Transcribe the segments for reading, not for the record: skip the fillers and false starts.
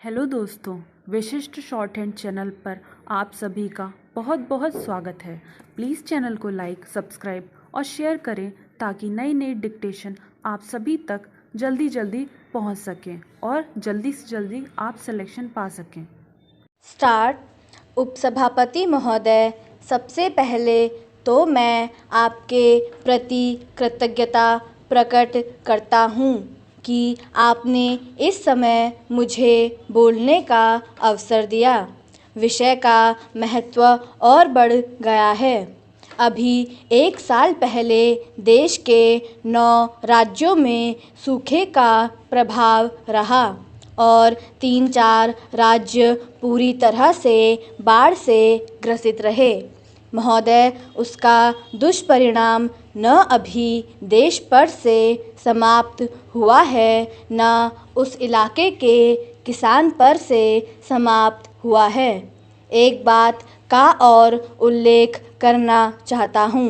Hello दोस्तों, विशिष्ट short hand channel पर आप सभी का बहुत बहुत स्वागत है। प्लीज़ चैनल को लाइक, सब्सक्राइब और शेयर करें ताकि नई नई डिक्टेशन आप सभी तक जल्दी जल्दी पहुंच सकें और जल्दी से जल्दी आप सिलेक्शन पा सकें। स्टार्ट। उपसभापति महोदय, सबसे पहले तो मैं आपके प्रति कृतज्ञता प्रकट करता हूँ कि आपने इस समय मुझे बोलने का अवसर दिया। विषय का महत्व और बढ़ गया है। अभी 1 साल पहले देश के 9 राज्यों में सूखे का प्रभाव रहा और 3-4 राज्य पूरी तरह से बाढ़ से ग्रसित रहे। महोदय, उसका दुष्परिणाम न अभी देश पर से समाप्त हुआ है, न उस इलाके के किसान पर से समाप्त हुआ है। एक बात का और उल्लेख करना चाहता हूँ।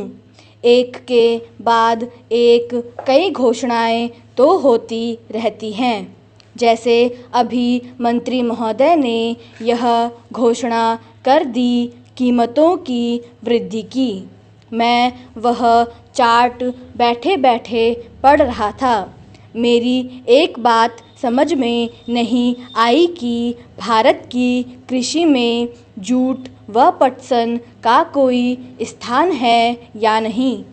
एक के बाद एक कई घोषणाएं तो होती रहती हैं। जैसे अभी मंत्री महोदय ने यह घोषणा कर दी कीमतों की वृद्धि की। मैं वह चार्ट बैठे बैठे पढ़ रहा था। मेरी एक बात समझ में नहीं आई कि भारत की कृषि में जूट व पटसन का कोई स्थान है या नहीं।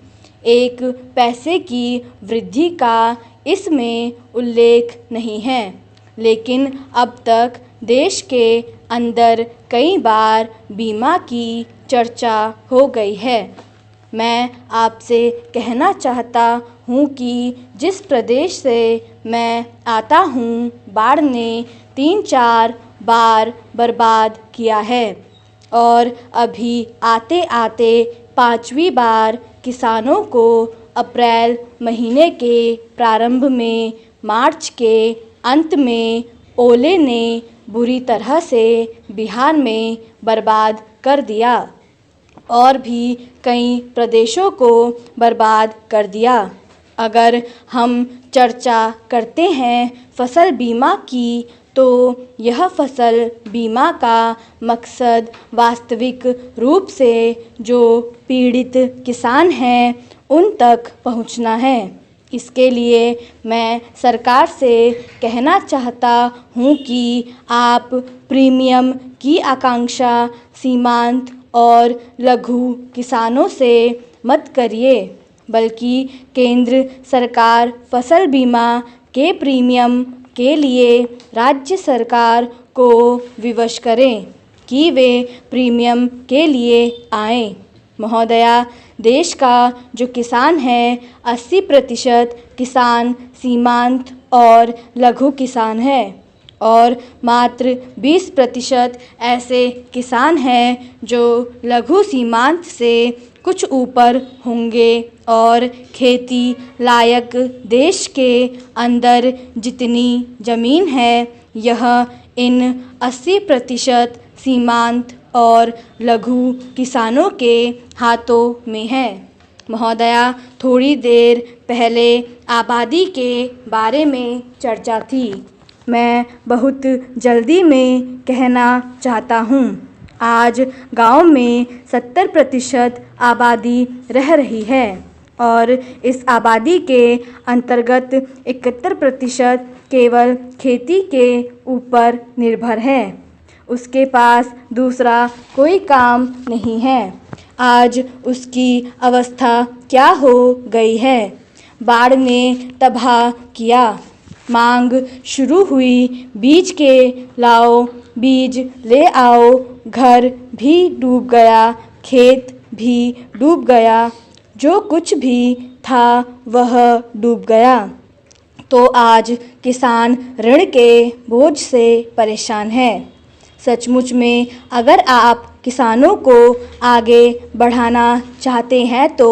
1 पैसे की वृद्धि का इसमें उल्लेख नहीं है, लेकिन अब तक देश के अंदर कई बार बीमा की चर्चा हो गई है। मैं आपसे कहना चाहता हूँ कि जिस प्रदेश से मैं आता हूँ, बाढ़ ने 3-4 बार बर्बाद किया है और अभी आते आते 5वीं बार किसानों को अप्रैल महीने के प्रारंभ में, मार्च के अंत में ओले ने बुरी तरह से बिहार में बर्बाद कर दिया और भी कई प्रदेशों को बर्बाद कर दिया। अगर हम चर्चा करते हैं फसल बीमा की, तो यह फसल बीमा का मकसद वास्तविक रूप से जो पीड़ित किसान हैं उन तक पहुंचना है। इसके लिए मैं सरकार से कहना चाहता हूं कि आप प्रीमियम की आकांक्षा सीमांत और लघु किसानों से मत करिए, बल्कि केंद्र सरकार फसल बीमा के प्रीमियम के लिए राज्य सरकार को विवश करें कि वे प्रीमियम के लिए आएं। महोदया, देश का जो किसान है 80% किसान सीमांत और लघु किसान है और मात्र 20% ऐसे किसान हैं जो लघु सीमांत से कुछ ऊपर होंगे और खेती लायक देश के अंदर जितनी ज़मीन है यह इन 80% सीमांत और लघु किसानों के हाथों में है। महोदया, थोड़ी देर पहले आबादी के बारे में चर्चा थी। मैं बहुत जल्दी में कहना चाहता हूँ। आज गांव में 70% आबादी रह रही है और इस आबादी के अंतर्गत 71% केवल खेती के ऊपर निर्भर है। उसके पास दूसरा कोई काम नहीं है। आज उसकी अवस्था क्या हो गई है। बाढ़ ने तबाह किया। मांग शुरू हुई बीज के लाओ, बीज ले आओ, घर भी डूब गया, खेत भी डूब गया, जो कुछ भी था वह डूब गया। तो आज किसान ऋण के बोझ से परेशान है। सचमुच में अगर आप किसानों को आगे बढ़ाना चाहते हैं तो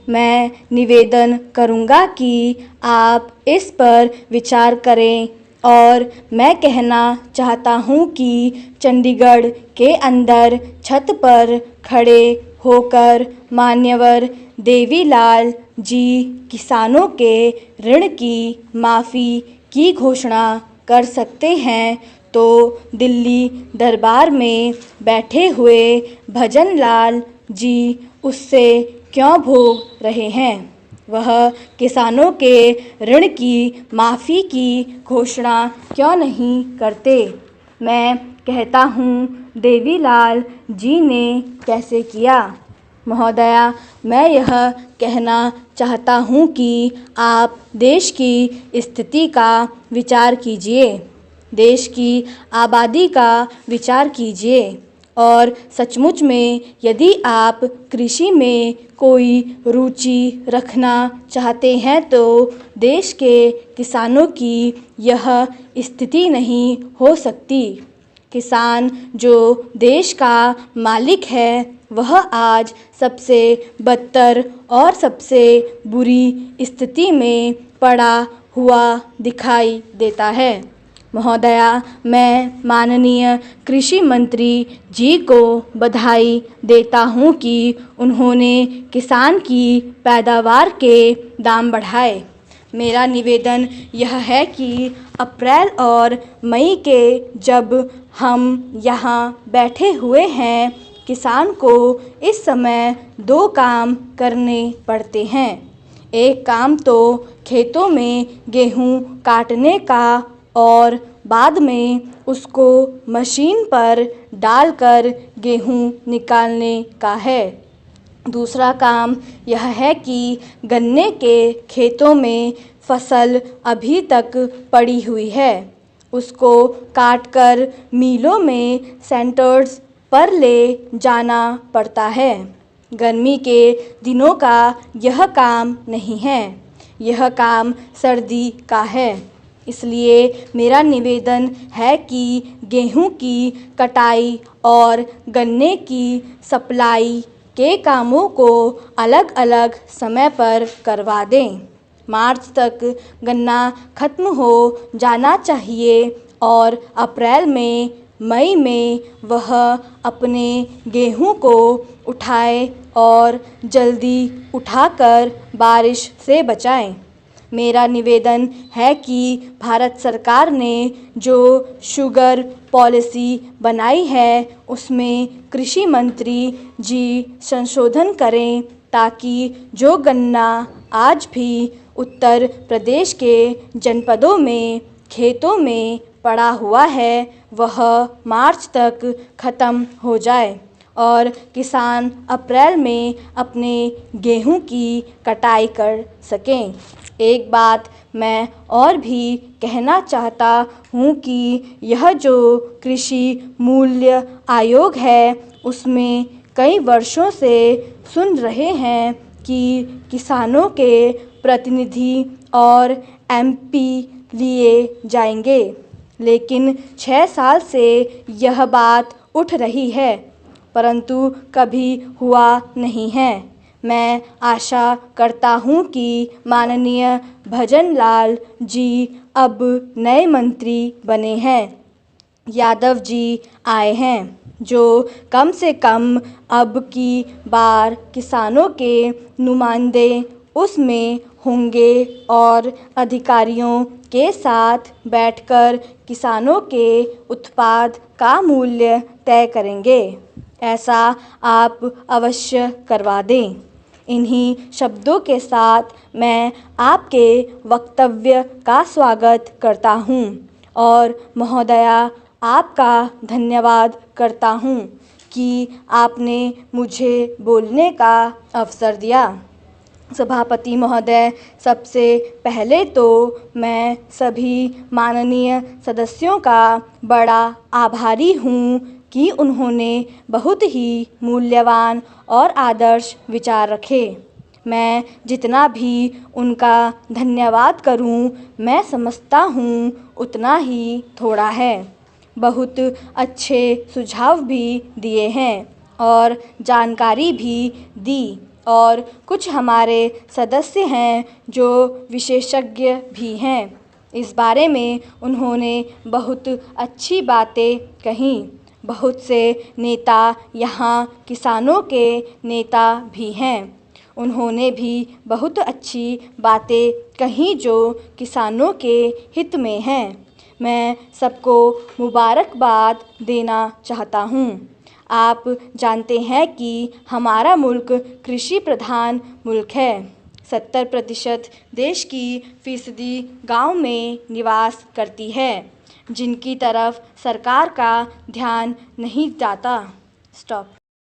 मैं निवेदन करूंगा कि आप इस पर विचार करें और मैं कहना चाहता हूं कि चंडीगढ़ के अंदर छत पर खड़े होकर मान्यवर देवीलाल जी किसानों के ऋण की माफ़ी की घोषणा कर सकते हैं, तो दिल्ली दरबार में बैठे हुए भजनलाल जी उससे क्यों भोग रहे हैं? वह किसानों के ऋण की माफ़ी की घोषणा क्यों नहीं करते? मैं कहता हूँ देवीलाल जी ने कैसे किया? महोदया, मैं यह कहना चाहता हूँ कि आप देश की स्थिति का विचार कीजिए, देश की आबादी का विचार कीजिए और सचमुच में यदि आप कृषि में कोई रुचि रखना चाहते हैं तो देश के किसानों की यह स्थिति नहीं हो सकती। किसान जो देश का मालिक है वह आज सबसे बदतर और सबसे बुरी स्थिति में पड़ा हुआ दिखाई देता है। महोदया, मैं माननीय कृषि मंत्री जी को बधाई देता हूँ कि उन्होंने किसान की पैदावार के दाम बढ़ाए। मेरा निवेदन यह है कि अप्रैल और मई के जब हम यहाँ बैठे हुए हैं, किसान को इस समय 2 काम करने पड़ते हैं। एक काम तो खेतों में गेहूँ काटने का और बाद में उसको मशीन पर डालकर गेहूँ निकालने का है। दूसरा काम यह है कि गन्ने के खेतों में फसल अभी तक पड़ी हुई है, उसको काटकर मिलों में सेंटर्स पर ले जाना पड़ता है। गर्मी के दिनों का यह काम नहीं है, यह काम सर्दी का है। इसलिए मेरा निवेदन है कि गेहूं की कटाई और गन्ने की सप्लाई के कामों को अलग अलग समय पर करवा दें। मार्च तक गन्ना खत्म हो जाना चाहिए और अप्रैल में मई में वह अपने गेहूं को उठाए और जल्दी उठाकर बारिश से बचाएं। मेरा निवेदन है कि भारत सरकार ने जो शुगर पॉलिसी बनाई है उसमें कृषि मंत्री जी संशोधन करें ताकि जो गन्ना आज भी उत्तर प्रदेश के जनपदों में खेतों में पड़ा हुआ है वह मार्च तक ख़त्म हो जाए और किसान अप्रैल में अपने गेहूं की कटाई कर सकें। एक बात मैं और भी कहना चाहता हूँ कि यह जो कृषि मूल्य आयोग है उसमें कई वर्षों से सुन रहे हैं कि किसानों के प्रतिनिधि और एमपी लिए जाएंगे, लेकिन 6 साल से यह बात उठ रही है परंतु कभी हुआ नहीं है। मैं आशा करता हूँ कि माननीय भजनलाल जी अब नए मंत्री बने हैं, यादव जी आए हैं जो कम से कम अब की बार किसानों के नुमाइंदे उसमें होंगे और अधिकारियों के साथ बैठकर किसानों के उत्पाद का मूल्य तय करेंगे। ऐसा आप अवश्य करवा दें। इन्हीं शब्दों के साथ मैं आपके वक्तव्य का स्वागत करता हूँ और महोदया आपका धन्यवाद करता हूँ कि आपने मुझे बोलने का अवसर दिया। सभापति महोदय, सबसे पहले तो मैं सभी माननीय सदस्यों का बड़ा आभारी हूँ कि उन्होंने बहुत ही मूल्यवान और आदर्श विचार रखे। मैं जितना भी उनका धन्यवाद करूं, मैं समझता हूं उतना ही थोड़ा है। बहुत अच्छे सुझाव भी दिए हैं और जानकारी भी दी और कुछ हमारे सदस्य हैं जो विशेषज्ञ भी हैं। इस बारे में उन्होंने बहुत अच्छी बातें कहीं। बहुत से नेता यहाँ किसानों के नेता भी हैं, उन्होंने भी बहुत अच्छी बातें कहीं जो किसानों के हित में हैं। मैं सबको मुबारकबाद देना चाहता हूँ। आप जानते हैं कि हमारा मुल्क कृषि प्रधान मुल्क है। 70% देश की फीसदी गांव में निवास करती है, जिनकी तरफ सरकार का ध्यान नहीं जाता। स्टॉप।